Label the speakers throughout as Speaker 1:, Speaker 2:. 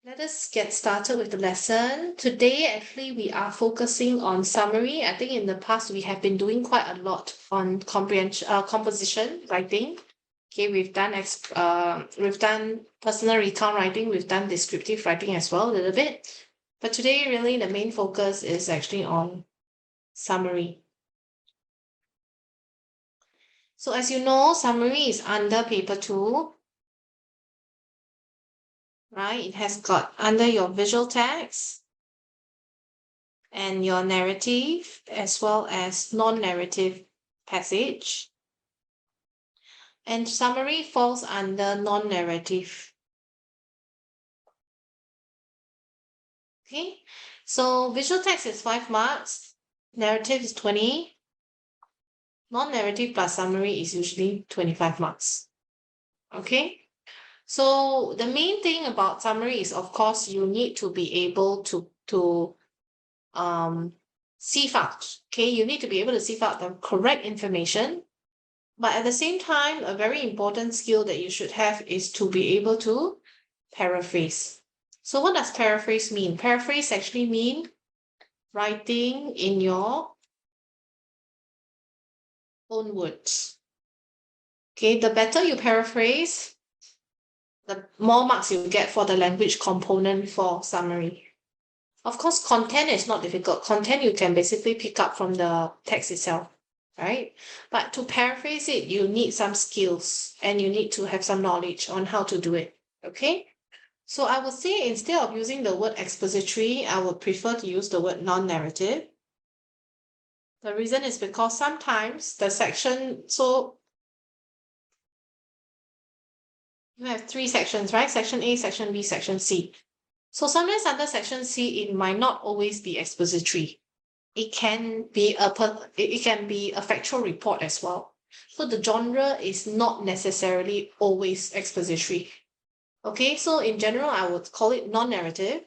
Speaker 1: Let us get started with the lesson. Today, actually, we are focusing on summary. I think in the past, we have been doing quite a lot on composition writing. Okay, we've done personal recount writing, we've done descriptive writing as well a little bit. But today, really, the main focus is actually on summary. So as you know, summary is under paper 2. Right? It has got under your visual text and your narrative as well as non-narrative passage. And summary falls under non-narrative. Okay, so visual text is 5 marks, narrative is 20, non-narrative plus summary is usually 25 marks. Okay, so the main thing about summary is, of course, you need to be able to sieve out. Okay, you need to be able to sieve out the correct information. But at the same time, a very important skill that you should have is to be able to paraphrase. So what does paraphrase mean? Paraphrase actually mean writing in your own words. Okay, the better you paraphrase, the more marks you get for the language component for summary. Of course, content is not difficult. Content you can basically pick up from the text itself, right? But to paraphrase it, you need some skills and you need to have some knowledge on how to do it, okay? So I would say instead of using the word expository, I would prefer to use the word non-narrative. The reason is because sometimes the section, so you have 3 sections, right? Section A, Section B, Section C. So sometimes under Section C, it might not always be expository. It can be a factual report as well. So the genre is not necessarily always expository. Okay, so in general, I would call it non-narrative.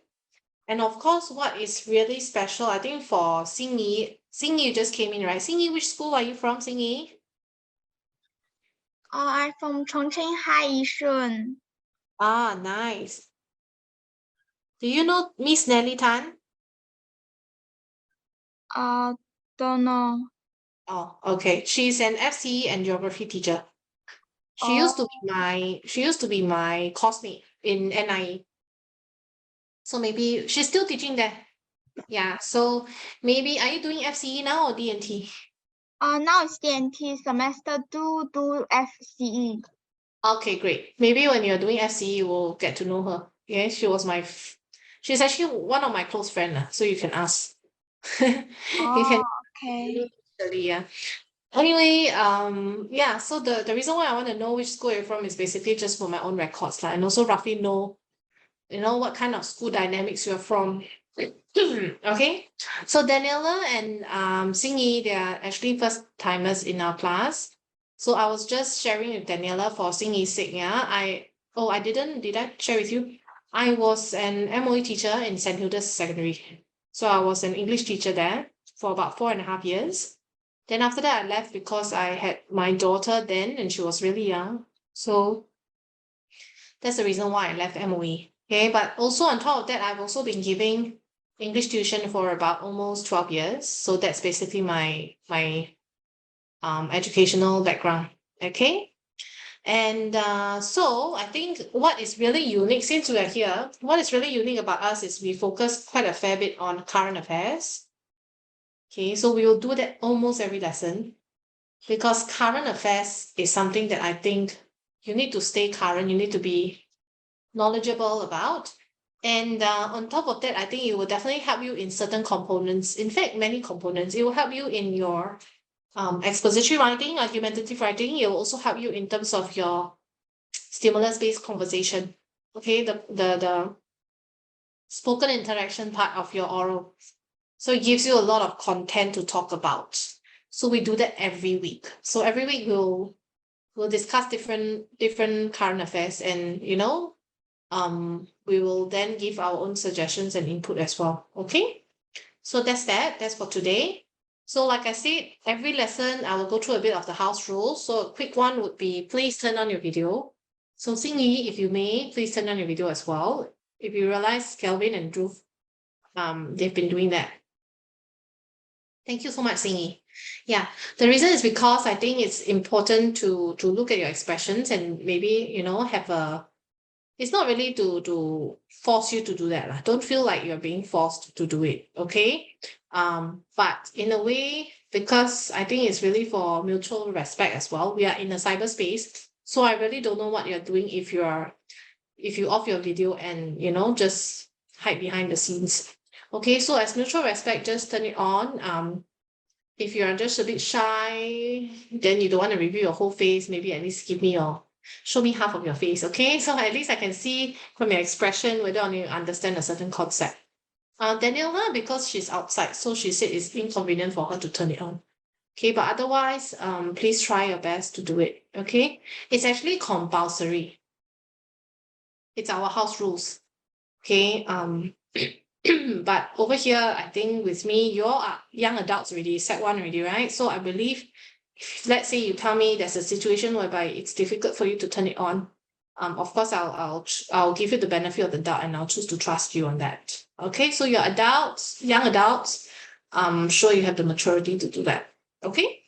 Speaker 1: And of course, what is really special, I think for Xingyi, you just came in, right? Xingyi, which school are you from, Xingyi?
Speaker 2: I'm from Chongqing High Yishun.
Speaker 1: Ah, nice. Do you know Miss Nelly Tan?
Speaker 2: Don't know.
Speaker 1: Oh, okay. She's an FCE and geography teacher. She
Speaker 2: Oh,
Speaker 1: used to be my classmate in NIE. So maybe she's still teaching there. Yeah. So maybe are you doing FCE now or DNT?
Speaker 2: now it's DNT semester 2 do FCE.
Speaker 1: Okay, great. Maybe when you're doing FCE, you will get to know her. Yeah, she's actually one of my close friends, so you can ask. You can
Speaker 2: Okay.
Speaker 1: yeah. Anyway, yeah, so the reason why I want to know which school you're from is basically just for my own records, and also roughly know, what kind of school dynamics you're from. Okay, so Daniela and Xingyi, they are actually first timers in our class. So I was just sharing with Daniela for Xingyi's sake. Yeah, did I share with you? I was an MOE teacher in St. Hilda's Secondary. So I was an English teacher there for about 4.5 years. Then after that, I left because I had my daughter then, and she was really young. So that's the reason why I left MOE. Okay, but also on top of that, I've also been giving English tuition for about almost 12 years. So that's basically my educational background. Okay. And so I think what is really unique, since we are here, what is really unique about us is we focus quite a fair bit on current affairs. Okay, so we will do that almost every lesson because current affairs is something that I think you need to stay current, you need to be knowledgeable about. And on top of that, I think it will definitely help you in certain components. In fact, many components. It will help you in your expository writing, argumentative writing. It will also help you in terms of your stimulus-based conversation. Okay, the spoken interaction part of your oral. So it gives you a lot of content to talk about. So we do that every week. So every week we'll discuss different current affairs, and we will then give our own suggestions and input as well. Okay, so that's for today. So like I said, every lesson I will go through a bit of the house rules. So a quick one would be, please turn on your video. So Xingyi, if you may, please turn on your video as well. If you realize Kelvin and Dhruv, they've been doing that. Thank you so much, Singy. Yeah, the reason is because I think it's important to look at your expressions and maybe, you know, have a, it's not really to force you to do that. Lah. Don't feel like you're being forced to do it, okay? But in a way, because I think it's really for mutual respect as well. We are in a cyberspace, so I really don't know what you're doing if you off your video and, you know, just hide behind the scenes. Okay, so as mutual respect, just turn it on. If you're just a bit shy, then you don't want to review your whole face, maybe at least show me half of your face, okay? So at least I can see from your expression whether or not you understand a certain concept. Daniela, because she's outside, so she said it's inconvenient for her to turn it on. Okay, but otherwise, please try your best to do it, okay? It's actually compulsory. It's our house rules, okay? But over here, I think with me, you all are young adults already, Sec 1 already, right? So I believe, if, let's say you tell me there's a situation whereby it's difficult for you to turn it on, of course, I'll give you the benefit of the doubt and I'll choose to trust you on that. Okay, so you're adults, young adults, I'm sure you have the maturity to do that. Okay?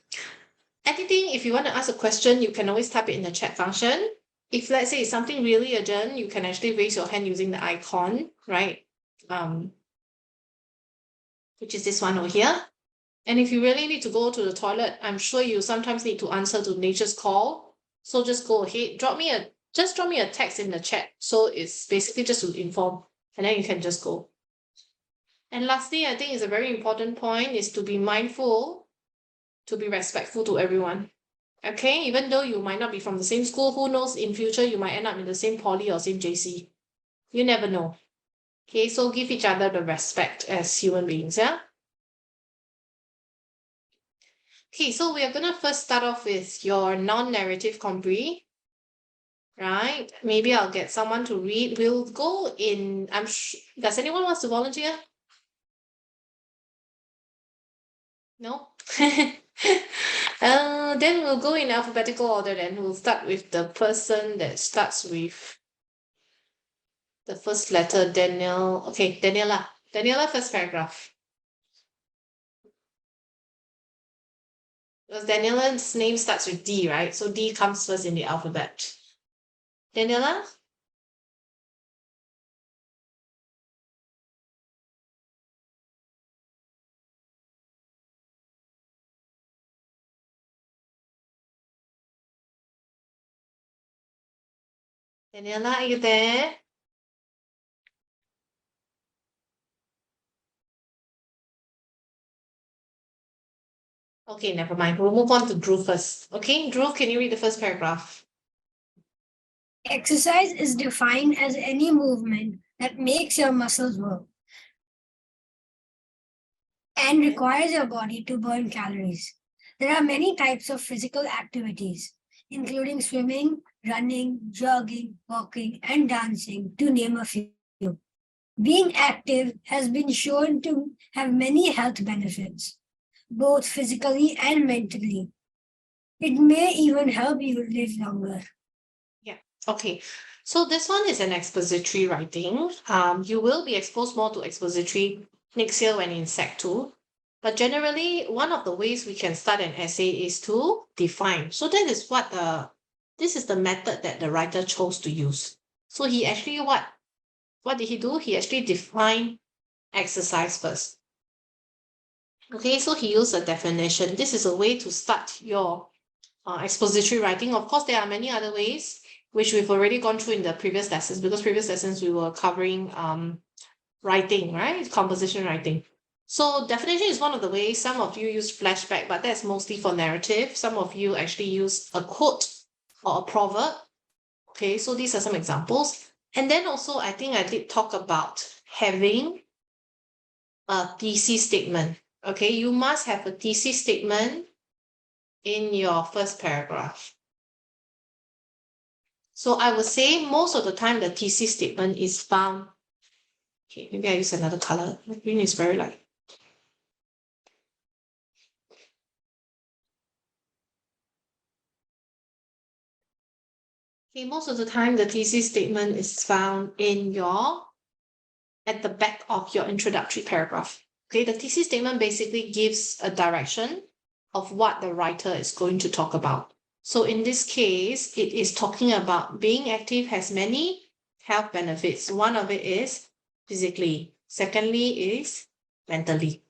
Speaker 1: Anything, if you want to ask a question, you can always type it in the chat function. If let's say it's something really urgent, you can actually raise your hand using the icon, right? Which is this one over here. And if you really need to go to the toilet, I'm sure you sometimes need to answer to nature's call. So just go ahead, drop me a text in the chat. So it's basically just to inform, and then you can just go. And lastly, I think it's a very important point is to be mindful, to be respectful to everyone. Okay, even though you might not be from the same school, who knows, in future you might end up in the same poly or same JC. You never know. Okay, so give each other the respect as human beings, yeah? Okay, so we are gonna first start off with your non-narrative compre, right? Maybe I'll get someone to read. We'll go in, does anyone wants to volunteer? No? Then we'll go in alphabetical order then. We'll start with the person that starts with the first letter, Daniel. Okay, Daniela. Daniela, first paragraph. Because Daniela's name starts with D, right? So D comes first in the alphabet. Daniela? Daniela, are you there? Okay, never mind. We'll move on to Drew first. Okay, Drew, can you read the first paragraph?
Speaker 3: Exercise is defined as any movement that makes your muscles work and requires your body to burn calories. There are many types of physical activities, including swimming, running, jogging, walking, and dancing, to name a few. Being active has been shown to have many health benefits, both physically and mentally. It may even help you live longer.
Speaker 1: Okay, so this one is an expository writing. You will be exposed more to expository next year when in Sec 2. But generally, one of the ways we can start an essay is to define. So that is this is the method that the writer chose to use. So he actually, what did he do? He actually defined exercise first. Okay, so he used a definition. This is a way to start your expository writing. Of course, there are many other ways, which we've already gone through in the previous lessons, because previous lessons we were covering writing, right? Composition writing. So definition is one of the ways. Some of you use flashback, but that's mostly for narrative. Some of you actually use a quote or a proverb. Okay, so these are some examples. And then also, I think I did talk about having a thesis statement. Okay, you must have a thesis statement in your first paragraph. So I would say most of the time the thesis statement is found. Okay, maybe I use another color. Green is very light. Okay, most of the time the thesis statement is found in your at the back of your introductory paragraph. Okay, the thesis statement basically gives a direction of what the writer is going to talk about. So in this case, it is talking about being active has many health benefits. One of it is physically. Secondly is mentally.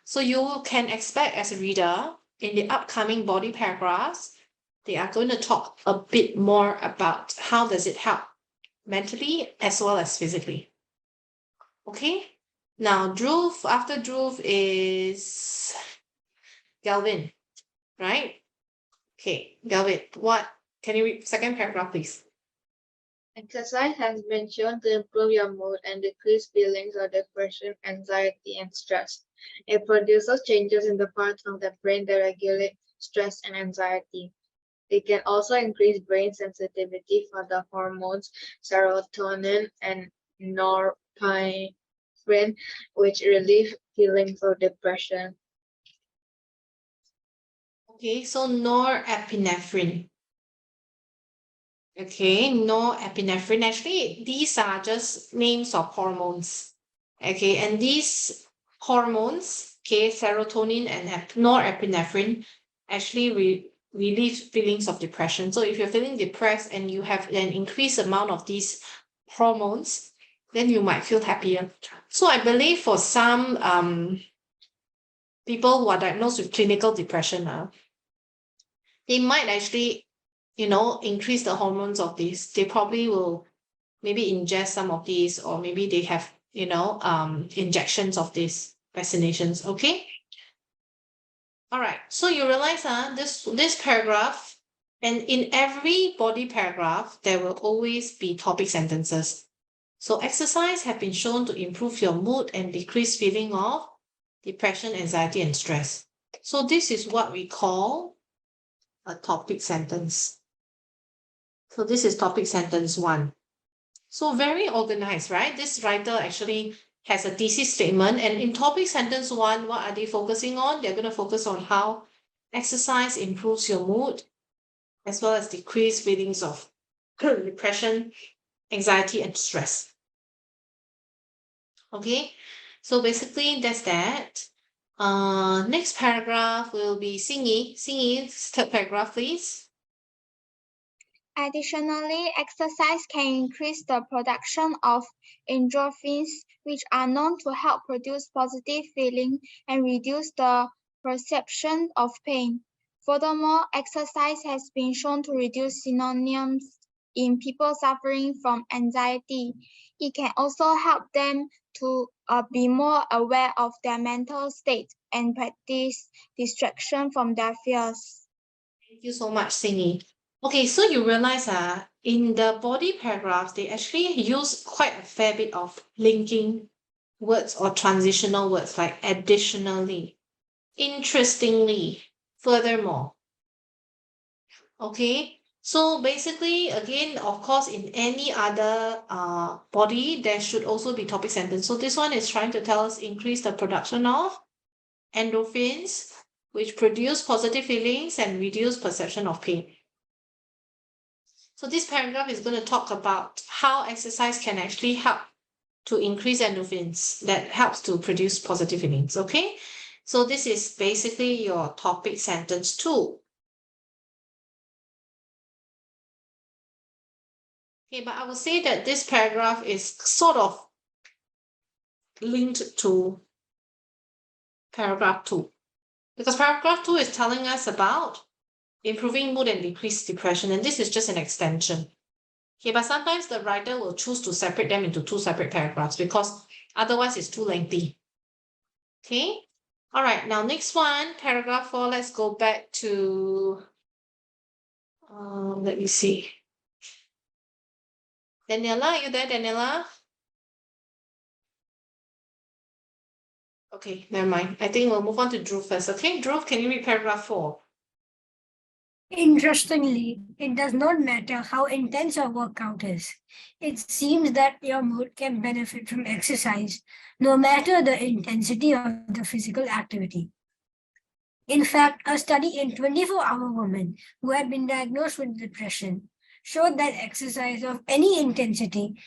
Speaker 1: So you can expect as a reader in the upcoming body paragraphs, they are going to talk a bit more about how does it help mentally as well as physically. Okay, now Dhruv, after Dhruv is Galvin, right? Okay, Galvin, what, can you read second paragraph, please?
Speaker 4: Exercise has been shown to improve your mood and decrease feelings of depression, anxiety, and stress. It produces changes in the parts of the brain that regulate stress and anxiety. It can also increase brain sensitivity for the hormones serotonin and norepinephrine, which relieve feelings of depression.
Speaker 1: Okay, so norepinephrine. Okay, norepinephrine. Actually, these are just names of hormones. Okay, and these hormones, okay, serotonin and norepinephrine, actually relieve feelings of depression. So if you're feeling depressed and you have an increased amount of these hormones, then you might feel happier. So I believe for some people who are diagnosed with clinical depression, they might actually, increase the hormones of these. They probably will maybe ingest some of these, or maybe they have, injections of these vaccinations. Okay. All right. So you realize, this paragraph, and in every body paragraph, there will always be topic sentences. So exercise have been shown to improve your mood and decrease feeling of depression, anxiety, and stress. So this is what we call a topic sentence. So this is topic sentence 1. So very organized, right? This writer actually has a thesis statement, and in topic sentence 1, what are they focusing on? They're going to focus on how exercise improves your mood, as well as decrease feelings of depression, anxiety, and stress. Okay, so basically that's that. Next paragraph will be Xingyi. Xingyi, third paragraph, please.
Speaker 2: Additionally, exercise can increase the production of endorphins, which are known to help produce positive feeling and reduce the perception of pain. Furthermore, exercise has been shown to reduce synonyms in people suffering from anxiety. It can also help them to be more aware of their mental state and practice distraction from their fears.
Speaker 1: Thank you so much, Xingyi. Okay, so you realize in the body paragraphs, they actually use quite a fair bit of linking words or transitional words like additionally, interestingly, furthermore. Okay, so basically, again, of course, in any other body, there should also be topic sentence. So this one is trying to tell us increase the production of endorphins, which produce positive feelings and reduce perception of pain. So this paragraph is going to talk about how exercise can actually help to increase endorphins that helps to produce positive feelings. Okay, so this is basically your topic sentence 2. Okay, but I would say that this paragraph is sort of linked to paragraph 2, because paragraph 2 is telling us about improving mood and decrease depression, and this is just an extension. Okay, but sometimes the writer will choose to separate them into 2 separate paragraphs because otherwise it's too lengthy. Okay, all right, now next one, paragraph 4, let's go back to, let me see. Daniela, are you there, Daniela? Okay, never mind. I think we'll move on to Dhruv first. Okay, Dhruv, can you read paragraph 4?
Speaker 3: Interestingly, it does not matter how intense a workout is. It seems that your mood can benefit from exercise, no matter the intensity of the physical activity. In fact, a study in 24-hour women who had been diagnosed with depression showed that exercise of any intensity